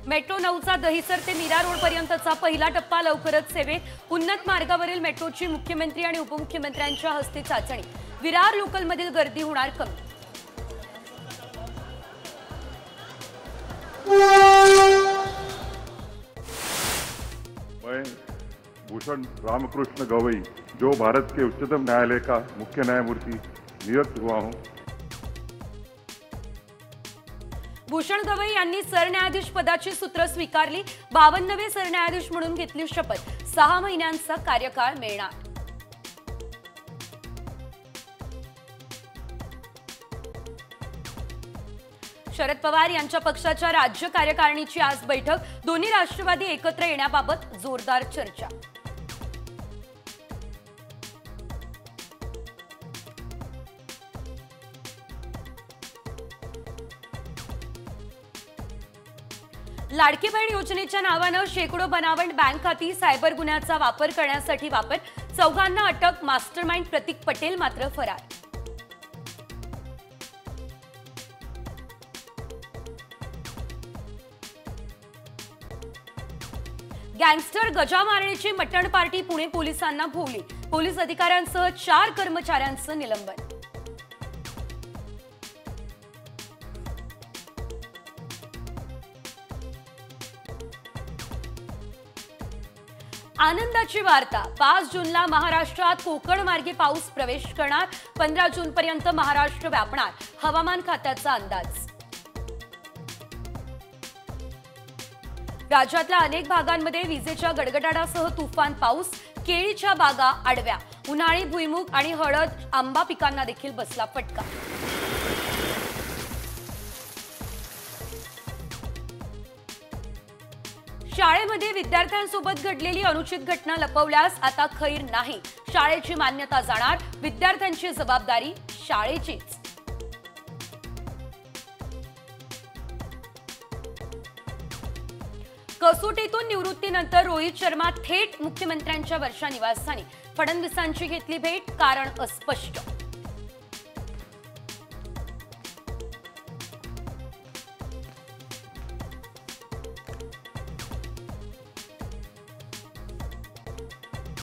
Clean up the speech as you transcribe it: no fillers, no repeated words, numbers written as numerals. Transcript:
Metro 9चा Dahisar ते Mira road पर्यंतचा पहिला टप्पा लवकरच सेवेत। उन्नत मार्गावरील मेट्रोची मुख्यमंत्री आणि उपमुख्यमंत्र्यांच्या हस्ते चाचणी। विरार लोकलमधील गर्दी होणार कमी। मैं भूषण रामकृष्ण गवई, जो भारत के उच्चतम न्यायालय का मुख्य न्यायमूर्ति नियुक्त हुआ हूं। भूषण गवई यांनी सरन्यायाधीश पदाची सूत्र स्वीकारली। 52वे सरन्यायाधीश म्हणून घेतली शपथ। 6 महिन्यांचा कार्यकाळ मिळणार। शरद पवार यांच्या पक्षाच्या राज्य कार्यकारिणीची आज बैठक। दोन्ही राष्ट्रवादी एकत्र येण्याबाबत जोरदार चर्चा। लाडकी बहीण योजनेच्या नावाने शेकडो बनावट बँक खाती सायबर गुन्ह्याचा वापर करण्यासाठी वापर। 4 अटक। मास्टरमाइंड प्रतीक पटेल मात्र फरार। गँगस्टर गजा मारण्याची मटण पार्टी पुणे पोलिसांना भोवली। पोलीस अधिकाऱ्यांसह 4 कर्मचाऱ्यांचं निलंबन। आनंदाची वार्ता। 5 जूनला महाराष्ट्रात कोकण मार्गे पाऊस प्रवेश करणार। 15 जून पर्यंत महाराष्ट्र व्यापणार, हवामान खात्याचा अंदाज। राज्यातल्या अनेक भागांमध्ये विजेच्या गडगडाटासह तुफान पाऊस। केळीच्या बागा आडव्या। उन्हाळी भुईमूग आणि हळद, आंबा पिकांना देखील बसला फटका। शाळेमध्ये विद्यार्थ्यांसोबत घडलेली अनुचित घटना लपवल्यास आता खैर नाही। शाळेची मान्यता जाणार, विद्यार्थ्यांची जबाबदारी शाळेचीच। कसोटीतून निवृत्तीनंतर रोहित शर्मा थेट मुख्यमंत्र्यांच्या वर्षा निवासस्थानी। फडणवीसांची घेतली भेट, कारण अस्पष्ट।